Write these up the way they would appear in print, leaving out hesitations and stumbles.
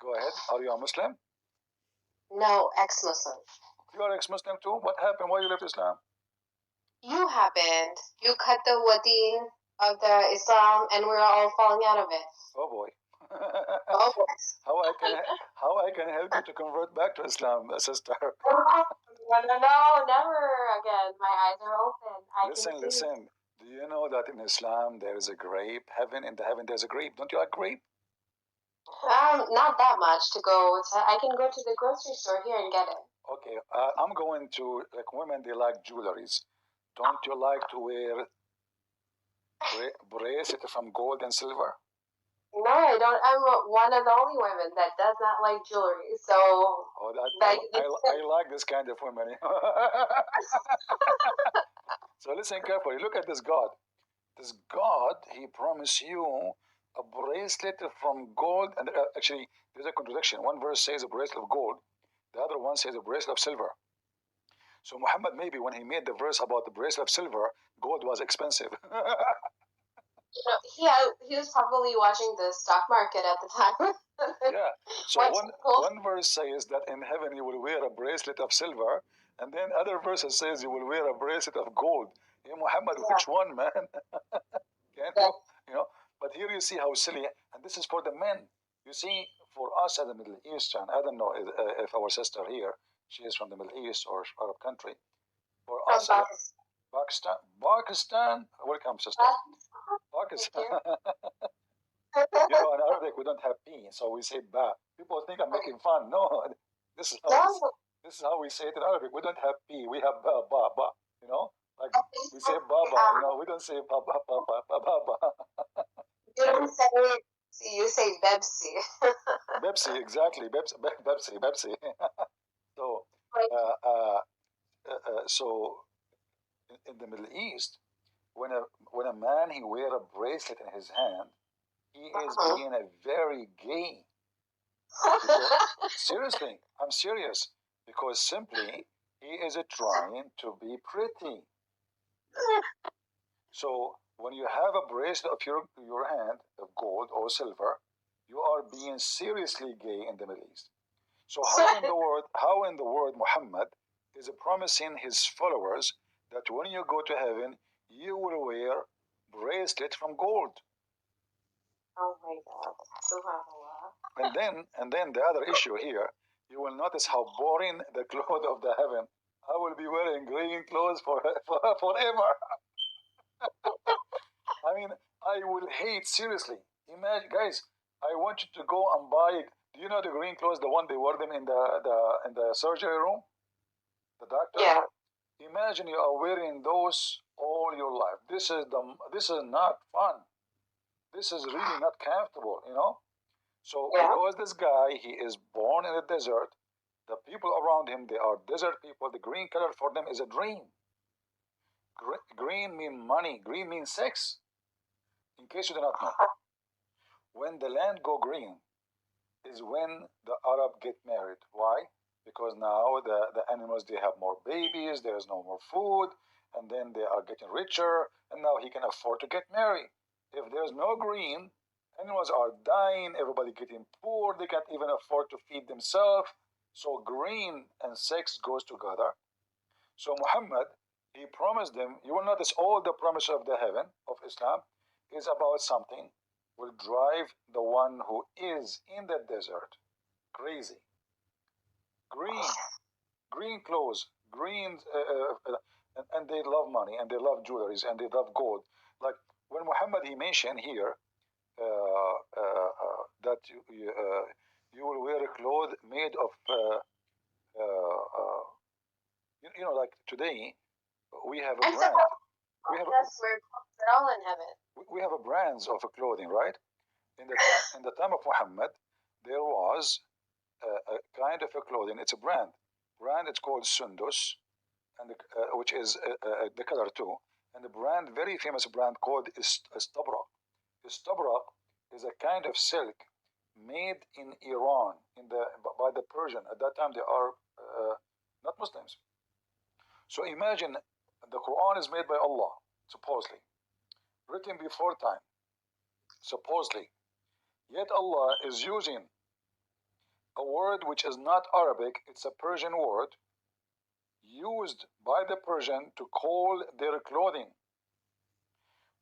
Go ahead. Are you a Muslim? No, ex-Muslim. You are ex-Muslim too? What happened? Why you left Islam? You happened. You cut the wadeen of the Islam, and we're all falling out of it. Oh boy. Oh, how I can help you to convert back to Islam, sister? no, never again. My eyes are open. Listen. Do you know that in Islam there is a grape? In the heaven there's a grape. Don't you like grape? Not that much to go. I can go to the grocery store here and get it. Okay, I'm going to, like, women, they like jewelries. Don't you like to wear bracelet from gold and silver? No, I don't. I'm one of the only women that does not like jewelry. So, I like this kind of women. So listen carefully. Look at this God. This God, he promised you a bracelet from gold. And actually, there's a contradiction. One verse says a bracelet of gold. The other one says a bracelet of silver. So Muhammad, maybe when he made the verse about the bracelet of silver, gold was expensive. He was probably watching the stock market at the time. Yeah. So one verse says that in heaven you will wear a bracelet of silver, and then other verses says you will wear a bracelet of gold. Hey, Muhammad, which one, man? You know. But here you see how silly, and this is for the men. You see, for us as a Middle Eastern, I don't know if our sister here, she is from the Middle East or Arab country. For us, Pakistan. Welcome, sister. Pakistan. You know, in Arabic we don't have P, so we say ba. People think I'm making fun. No, this is how we say it in Arabic. We don't have P, we have ba, ba, ba. You know, like we say baba. You know, we don't say ba, ba, ba, ba, ba, ba, ba. You don't say it. You say Bebsi. Bebsi, exactly. Bebsi. So, so in the Middle East, when a man he wear a bracelet in his hand, he is being a very gay. Seriously, I'm serious, because simply he is trying to be pretty. So when you have a bracelet of your hand of gold or silver, you are being seriously gay in the Middle East. So how in the world Muhammad is promising his followers that when you go to heaven you will wear bracelet from gold? Oh my God! And then the other issue here, you will notice how boring the clothes of the heaven. I will be wearing green clothes forever. I mean, I will hate, seriously. Imagine, guys, I want you to go and buy. Do you know the green clothes, the one they wear them in the surgery room? The doctor. Yeah. Imagine you are wearing those all your life. This is not fun. This is really not comfortable, you know. So because this guy, he is born in the desert, the people around him, they are desert people. The green color for them is a dream. Green means money. Green means sex. In case you do not know, when the land go green is when the Arab get married. Why? Because now the animals, they have more babies, there is no more food, and then they are getting richer, and now he can afford to get married. If there's no green, animals are dying, everybody getting poor, they can't even afford to feed themselves. So green and sex goes together. So Muhammad, he promised them, you will notice all the promise of the heaven of Islam is about something will drive the one who is in the desert crazy. Green clothes, and they love money, and they love jewelries, and they love gold. Like when Muhammad, he mentioned here that you will wear a cloth made of you know, like today we have a brand. All in heaven. We have a brands of clothing, right? In the time of Muhammad, there was a kind of a clothing. It's a brand. It's called Sundus, and which is the color too. And the brand, very famous brand called Istabrak. Istabrak is a kind of silk made in Iran by the Persian. At that time, they are not Muslims. So imagine the Quran is made by Allah, supposedly, written before time, supposedly. Yet Allah is using a word which is not Arabic, it's a Persian word used by the Persian to call their clothing.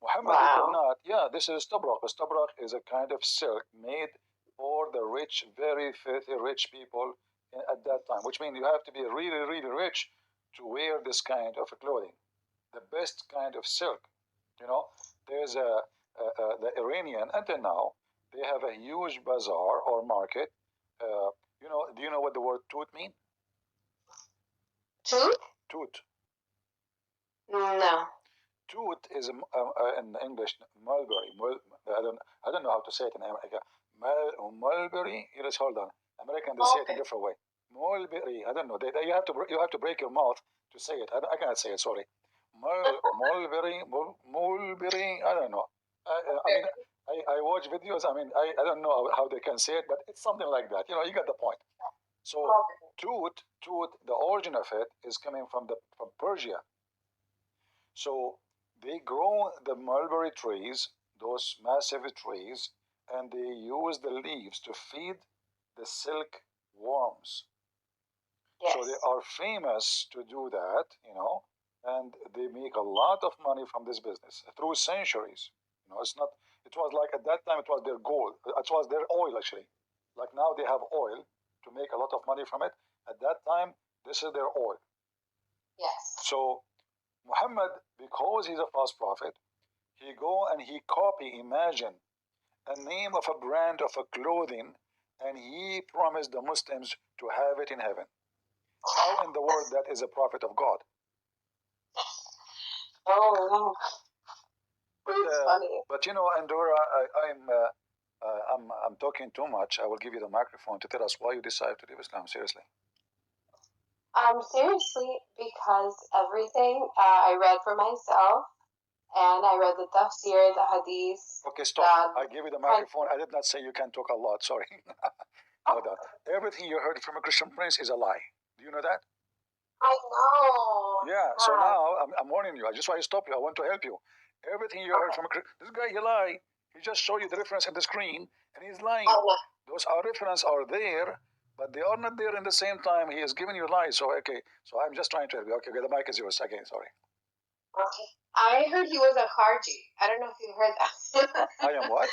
Muhammad did not. Yeah, this is istabrak. Istabrak is a kind of silk made for the rich, very filthy rich people at that time, which means you have to be really, really rich to wear this kind of clothing. The best kind of silk. You know, there's the Iranian, until now, they have a huge bazaar or market. Do you know what the word toot mean? Toot? Toot. No. Toot is in English mulberry. I don't know how to say it in America. Mulberry. Yes, hold on. American they say it a different way. Mulberry. I don't know. You have to break your mouth to say it. I cannot say it. Sorry. Mulberry. Mulberry. I don't know. I mean, I watch videos. I mean, I don't know how they can say it, but it's something like that. You get the point. So toot. The origin of it is coming from Persia. So they grow the mulberry trees, those massive trees, and they use the leaves to feed the silk worms. Yes. So they are famous to do that, and they make a lot of money from this business through centuries. It's not. It was like at that time it was their gold. It was their oil actually. Like now they have oil to make a lot of money from it. At that time, this is their oil. Yes. So Muhammad, because he's a false prophet, he go and he imagine a name of a brand of a clothing, and he promised the Muslims to have it in heaven. How in the world that is a prophet of God? Oh, but Andorra, I'm talking too much. I will give you the microphone to tell us why you decided to leave Islam. Seriously. Seriously, because everything I read for myself, and I read the tafsir, the hadith. Okay, stop. I give you the microphone. I did not say you can talk a lot. Sorry. Hold on. Everything you heard from a Christian prince is a lie. Do you know that? I know. Yeah. So now I'm warning you. I just want to stop you. I want to help you. Everything you heard from this guy, he lied. He just showed you the reference on the screen, and he's lying. Those references are there, but they are not there in the same time. He is giving you lies. So okay. So I'm just trying to help you. Okay. The mic is yours again. Sorry. Okay. I heard he was a Kharji. I don't know if you heard that. I am what?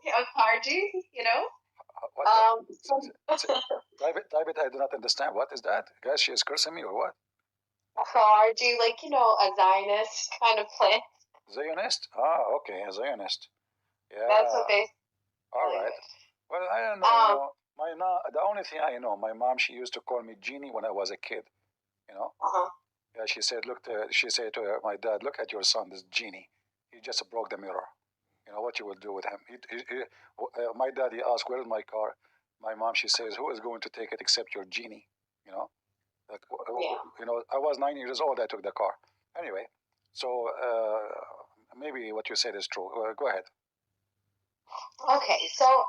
A Kharji, What type it, I do not understand. What is that? Guys, she is cursing me or what? Kharji, a Zionist kind of plant. Zionist? Okay, a Zionist. Yeah. That's what they. All right. Well, I don't know. The only thing I know, my mom, she used to call me Genie when I was a kid. Yeah, she said, she said to my dad, look at your son, this Genie. He just broke the mirror. What you will do with him. My dad, he asked, where is my car? My mom, she says, who is going to take it except your Genie? I was 9 years old, I took the car. Anyway, so maybe what you said is true. Go ahead. Okay, so,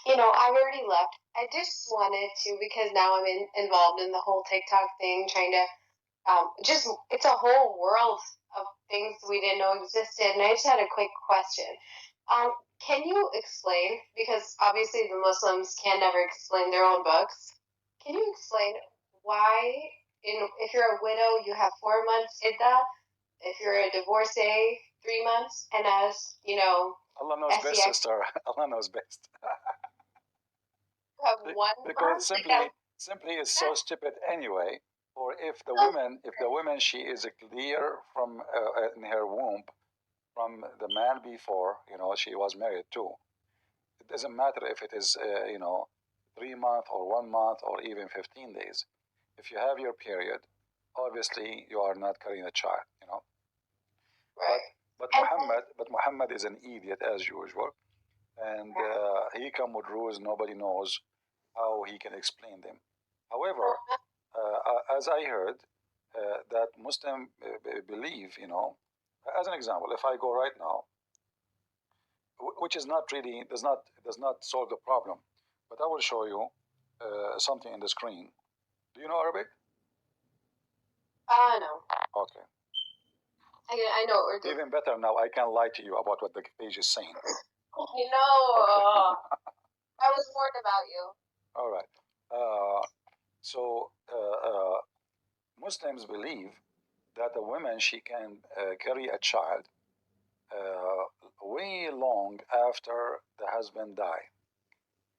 I already left. I just wanted to, because now I'm involved in the whole TikTok thing, trying to, it's a whole world of things we didn't know existed, and I just had a quick question. Can you explain, because obviously the Muslims can never explain their own books, can you explain why, if you're a widow, you have 4 months iddah, if you're a divorcee, 3 months, and as, Allah knows best, sister. Allah knows best. Because simply is so stupid anyway. Or if the woman she is clear from in her womb from the man before, she was married too. It doesn't matter if it is 3 months or 1 month or even 15 days. If you have your period, obviously you are not carrying a child. Right. But Muhammad is an idiot as usual, and he come with rules nobody knows how he can explain them. However, as I heard, that Muslim believe, as an example, if I go right now, which is not really does not solve the problem, but I will show you something in the screen. Do you know Arabic? No. Okay. I know what we're doing. Even better now, I can lie to you about what the page is saying. I know. I was warned about you. All right. So Muslims believe that a woman she can carry a child way long after the husband die.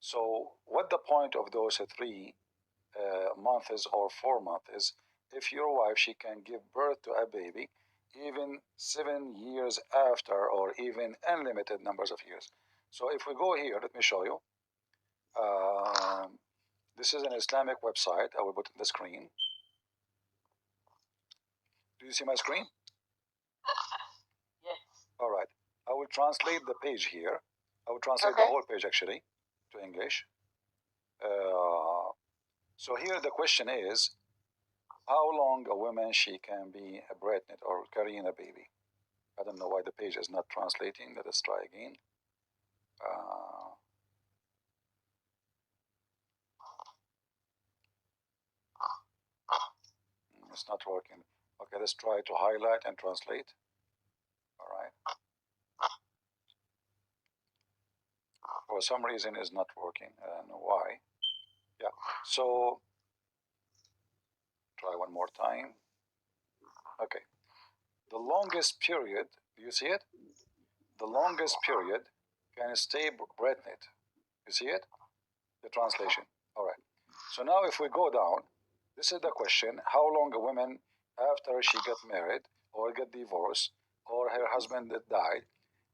So what the point of those 3 months or 4 months is if your wife she can give birth to a baby even 7 years after or even unlimited numbers of years. So if we go here, let me show you. This is an Islamic website. I will put on the screen. Do you see my screen? Yes. All right. I will translate the page here. I will translate the whole page actually to English. So here the question is, how long a woman she can be pregnant or carrying a baby? I don't know why the page is not translating. Let us try again. It's not working. Okay, let's try to highlight and translate. All right. For some reason, it's not working. I don't know why. Yeah. So try one more time. Okay. The longest period. Do you see it? The longest period can stay pregnant. You see it? The translation. All right. So now if we go down, this is the question: how long a woman after she get married or get divorced or her husband that died,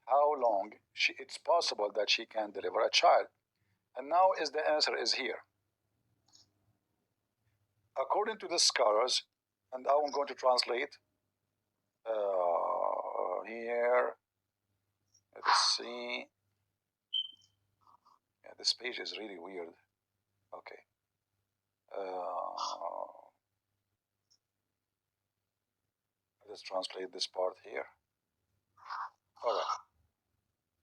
how long it's possible that she can deliver a child? And now is the answer is here. According to the scholars, and I'm going to translate here. Let's see. Yeah, this page is really weird. Okay. Let's translate this part here. All right.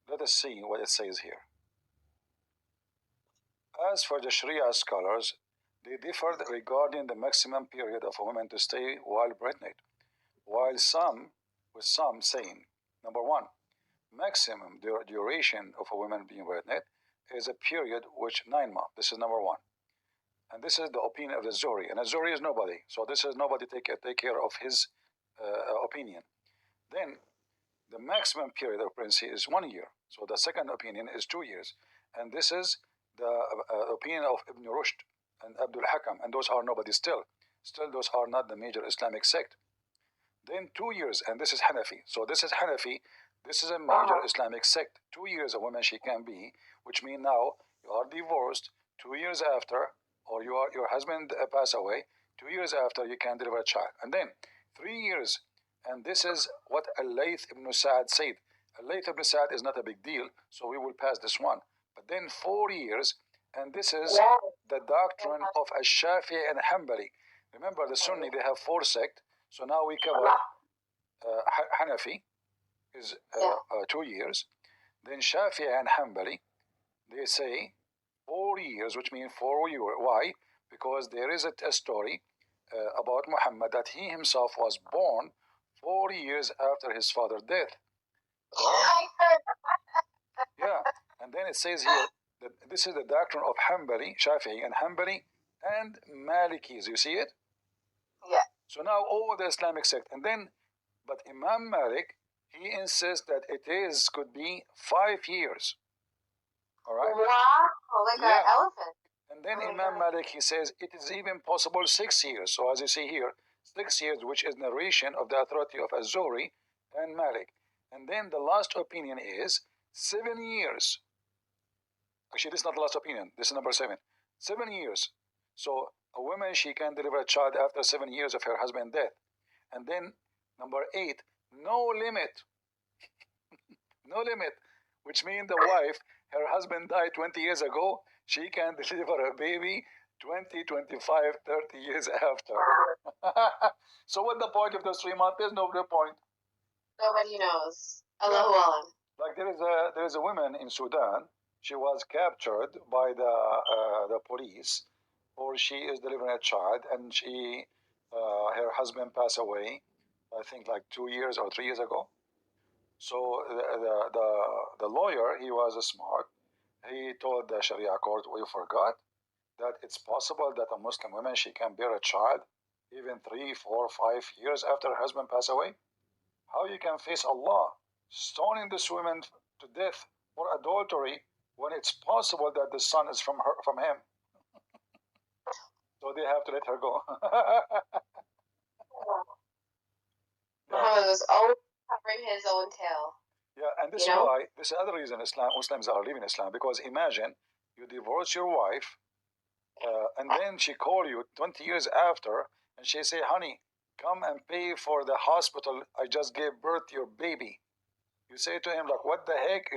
Let us see what it says here. As for the Sharia scholars, they differed regarding the maximum period of a woman to stay while pregnant, while some saying, number one, maximum duration of a woman being pregnant is a period which 9 months. This is number one. And this is the opinion of the Zuhri. And the Zuhri is nobody. So this is nobody take care of his opinion. Then the maximum period of pregnancy is 1 year. So the second opinion is 2 years. And this is the opinion of Ibn Rushd and Abdul Hakam. And those are nobody still. Still, those are not the major Islamic sect. Then 2 years, and this is Hanafi. So this is Hanafi. This is a major Islamic sect. 2 years a woman she can be, which means now you are divorced 2 years after, or your husband passed away. 2 years after you can deliver a child, and then 3 years, and this is what Al-Layth ibn Sa'd said. Al-Layth ibn Sa'd is not a big deal, so we will pass this one. But then 4 years, and this is the doctrine of Ash-Shafi'i and Hanbali. Remember the Sunni, they have 4 sects. So now we cover Hanafi is 2 years. Then Shafi'i and Hanbali, they say 4 years, which means 4 years. Why? Because there is a story about Muhammad that he himself was born 4 years after his father's death. Yeah, and then it says here that this is the doctrine of Hanbali, Shafi'i and Hanbali and Malikis. You see it? Yeah. So now all the Islamic sect, and then, but Imam Malik, he insists that could be 5 years. All right. Wow, like an elephant. And then Imam Malik, he says it is even possible 6 years. So as you see here, 6 years, which is narration of the authority of Az-Zuhri and Malik. And then the last opinion is 7 years. Actually, this is not the last opinion. This is number 7. 7 years. So a woman, she can deliver a child after 7 years of her husband's death. And then number 8, no limit. No limit, which means the wife, her husband died 20 years ago, she can deliver a baby 20, 25, 30 years after. So what the point of those 3 months? There's no point. Nobody knows. Allahu Alam. Like there is a woman in Sudan. She was captured by the police, or she is delivering a child, and her husband passed away, I think like 2 years or 3 years ago. So the lawyer, he was smart. He told the Sharia court, we forgot that it's possible that a Muslim woman, she can bear a child even 3, 4, 5 years after her husband pass away? How you can face Allah stoning this woman to death for adultery when it's possible that the son is from her, from him? So they have to let her go. Muhammad was always covering his own tail. Yeah, and this is why, this is another reason Muslims are leaving Islam, because imagine you divorce your wife, and then she call you 20 years after, and she say, honey, come and pay for the hospital. I just gave birth to your baby. You say to him, like, what the heck?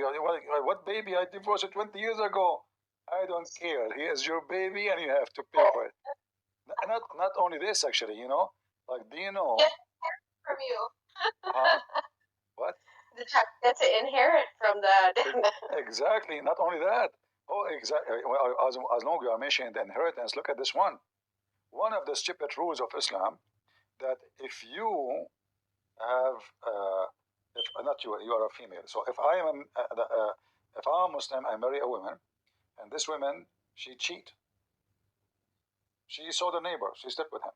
What baby? I divorced you 20 years ago. I don't care. He is your baby, and you have to pay for it. Not only this, actually, like, do you know? From you. Huh? What? The child gets to inherit from the... Exactly. Not only that. Oh, exactly. Well, as long as you are mentioning the inheritance, look at this one. One of the stupid rules of Islam, that if you have, if not you, you are a female. So if I am, if I'm Muslim, I marry a woman, and this woman, she cheat. She saw the neighbor. She slept with him.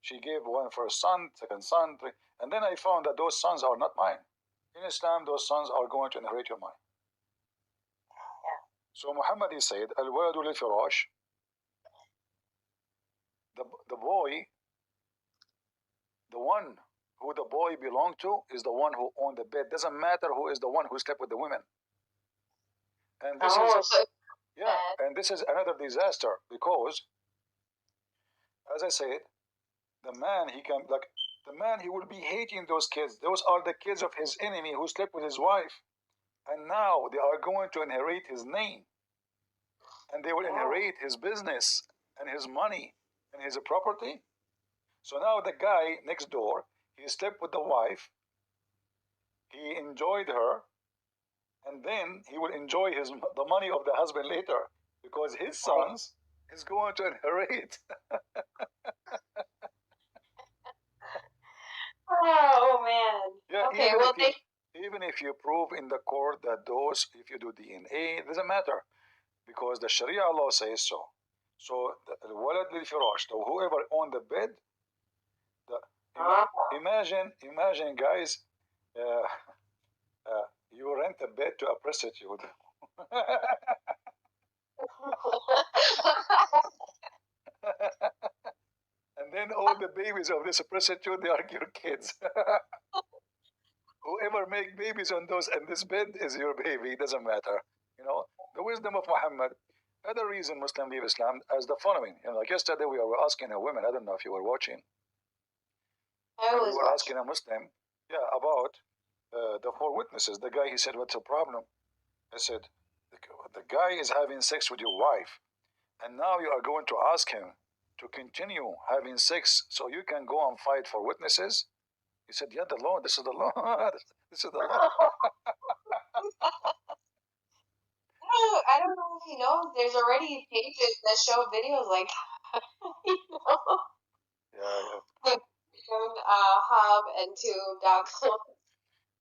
She gave one first son, second son, three, and then I found that those sons are not mine. In Islam, those sons are going to inherit your money. Yeah. So Muhammad said, "Al-waladu lil-firash." The boy, the one who the boy belonged to, is the one who owned the bed. Doesn't matter who is the one who slept with the women. And this and this is another disaster, because, as I said, the man, he will be hating those kids. Those are the kids of his enemy who slept with his wife. And now they are going to inherit his name. And they will inherit his business and his money and his property. So now the guy next door, he slept with the wife. He enjoyed her. And then he will enjoy the money of the husband later, because his sons is going to inherit. Oh, man. Yeah, okay, well, even if you prove in the court that those, if you do DNA, it doesn't matter, because the Sharia law says so. So, walad lil firash, so whoever owned the bed, imagine, guys, you rent a bed to a prostitute. And then all the babies of this prostitute, they are your kids. Whoever make babies on this bed is your baby. It doesn't matter. The wisdom of Muhammad. Other reason Muslim leave Islam as the following. Like yesterday we were asking a woman, I don't know if you were watching. We were asking a Muslim, about the 4 witnesses. The guy, he said, what's the problem? I said, the guy is having sex with your wife, and now you are going to ask him to continue having sex so you can go and fight for witnesses? He said, yeah, the law, this is the law. This is the law. I don't know if he knows. There's already pages that show videos like Yeah. Hub and Tube.com.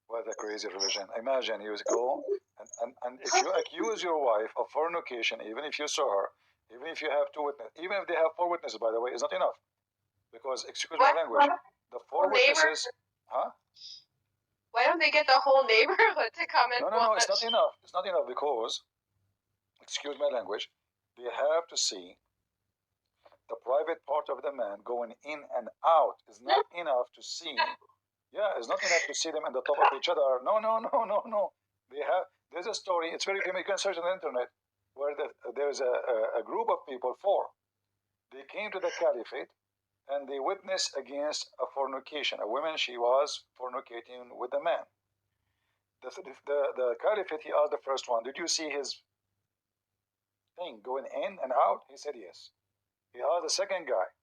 What a crazy religion. Imagine you go, and if you accuse your wife of fornication, even if you saw her, even if you have 2 witnesses, even if they have 4 witnesses, by the way, is not enough. Because, excuse my language, the 4 witnesses, huh? Why don't they get the whole neighborhood to come and No, it's not enough. It's not enough because, excuse my language, they have to see the private part of the man going in and out. Is not enough to see. Yeah, it's not enough to see them on the top of each other. No. There's a story, it's very famous, you can search on the internet, where there's a group of people, 4. They came to the caliphate, and they witnessed against a fornication. A woman, she was fornicating with a man. The caliphate, he asked the first one, did you see his thing going in and out? He said yes. He asked the second guy,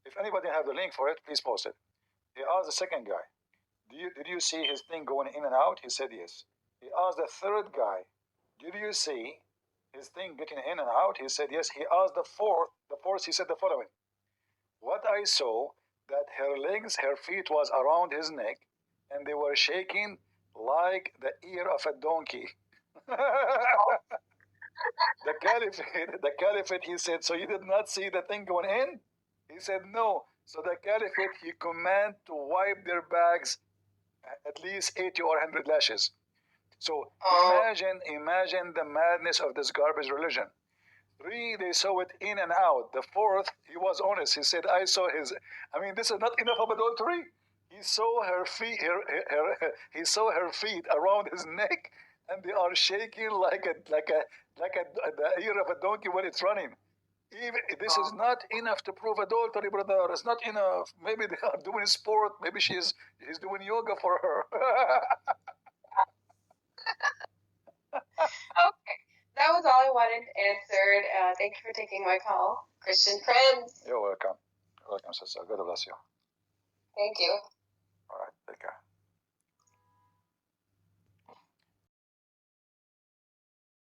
if anybody have the link for it, please post it. He asked the second guy, did you see his thing going in and out? He said yes. He asked the third guy, did you see his thing getting in and out? He said yes. He asked the fourth, he said the following, what I saw, that her legs, her feet was around his neck, and they were shaking like the ear of a donkey. the caliphate, he said, so you did not see the thing going in? He said, no. So the caliphate, he command to wipe their bags at least 80 or 100 lashes. So imagine the madness of this garbage religion. 3, they saw it in and out. The 4th, he was honest. He said, I saw his. I mean, this is not enough of adultery. He saw her feet. He saw her feet around his neck, and they are shaking like the ear of a donkey when it's running. Even this is not enough to prove adultery, brother. It's not enough. Maybe they are doing sport. Maybe he's doing yoga for her. Okay. That was all I wanted answered. Thank you for taking my call. Christian friends. You're welcome. Welcome, sister. God bless you. Thank you.